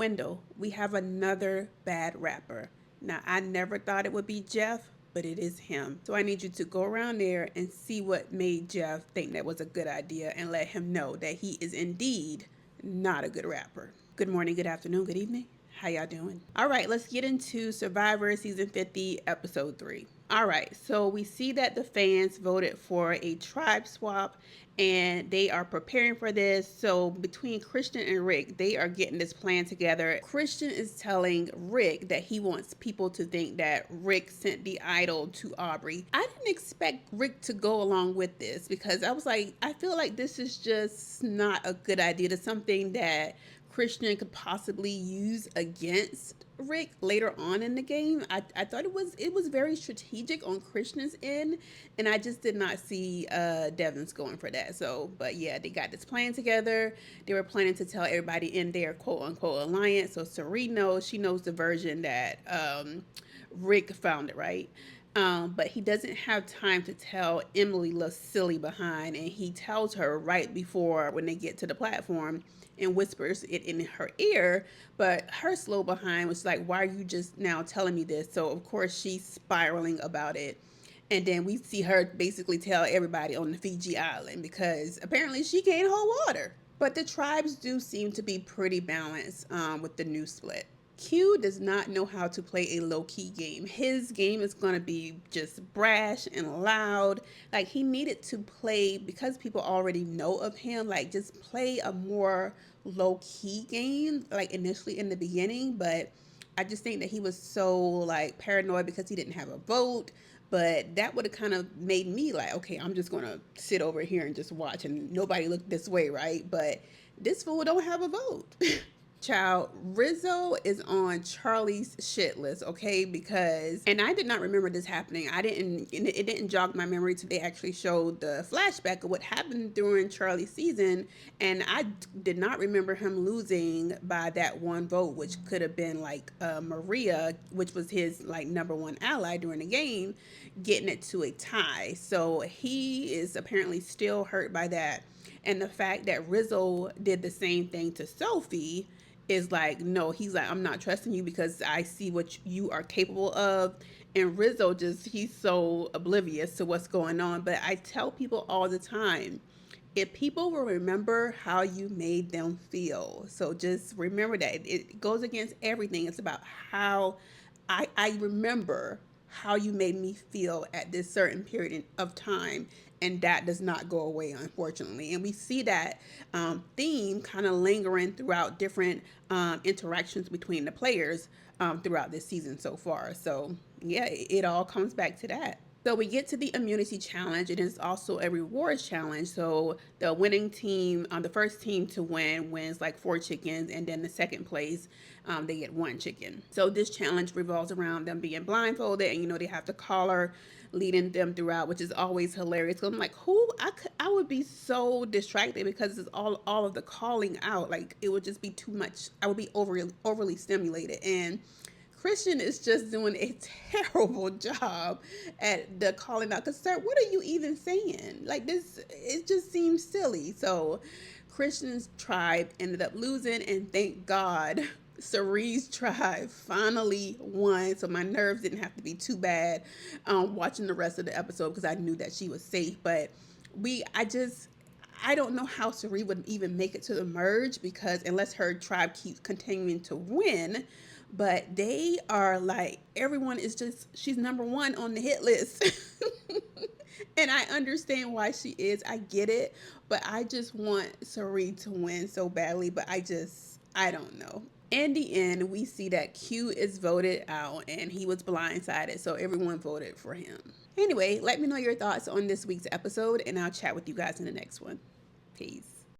Wendell, we have another bad rapper. Now, I never thought it would be Jeff, but it is him. So I need you to go around there and see what made Jeff think that was a good idea and let him know that he is indeed not a good rapper. Good morning, good afternoon, good evening. How y'all doing? All right, let's get into Survivor Season 50, Episode 3. All right, so we see that the fans voted for a tribe swap and they are preparing for this. So between Christian and Rick, they are getting this plan together. Christian is telling Rick that he wants people to think that Rick sent the idol to Aubrey. I didn't expect Rick to go along with this because I was like, I feel like this is just not a good idea. To something that Christian could possibly use against Rick later on in the game. I thought it was very strategic on Christian's end, and I just did not see Devon's going for that. So, but yeah, they got this plan together. They were planning to tell everybody in their quote unquote alliance. So Serene knows, she knows the version that Rick found it, right? But he doesn't have time to tell Emily looks silly behind, and he tells her right before when they get to the platform and whispers it in her ear. But her slow behind was like, why are you just now telling me this? So of course she's spiraling about it. And then we see her basically tell everybody on the Fiji island because apparently she can't hold water. But the tribes do seem to be pretty balanced with the new split. Q does not know how to play a low key game. His game is going to be just brash and loud. Like, he needed to play, because people already know of him, like, just play a more low key game, like, initially in the beginning. But I just think that he was so, like, paranoid because he didn't have a vote. But that would have kind of made me like, okay, I'm just going to sit over here and just watch and nobody look this way, right? But this fool don't have a vote. Child, Rizzo is on Charlie's shit list, okay? Because, and I did not remember this happening. It didn't jog my memory till they actually showed the flashback of what happened during Charlie's season. And I did not remember him losing by that one vote, which could have been like Maria, which was his like number one ally during the game, getting it to a tie. So he is apparently still hurt by that. And the fact that Rizzo did the same thing to Sophie is like, no, he's like, I'm not trusting you because I see what you are capable of. And Rizzo just, he's so oblivious to what's going on. But I tell people all the time, if people will remember how you made them feel. So just remember that it goes against everything. It's about how I remember how you made me feel at this certain period of time, and that does not go away, unfortunately. And we see that theme kind of lingering throughout different interactions between the players throughout this season so far. So yeah, it all comes back to that. So we get to the immunity challenge. It is also a rewards challenge. So the winning team, the first team to win wins like 4 chickens, and then the second place, they get 1 chicken. So this challenge revolves around them being blindfolded, and they have the caller leading them throughout, which is always hilarious. So I'm like, I would be so distracted because it's all of the calling out. Like, it would just be too much. I would be overly stimulated. And Christian is just doing a terrible job at the calling out. Because, sir, what are you even saying? Like, this, it just seems silly. So, Christian's tribe ended up losing, and thank God Cerie's tribe finally won. So, my nerves didn't have to be too bad watching the rest of the episode because I knew that she was safe. But I don't know how Cerie would even make it to the merge because unless her tribe keeps continuing to win, but they are like, everyone is just, she's number one on the hit list. And I understand why she is. I get it. But I just want Cerie to win so badly. But I don't know. In the end, we see that Q is voted out and he was blindsided. So everyone voted for him. Anyway, let me know your thoughts on this week's episode and I'll chat with you guys in the next one. Peace.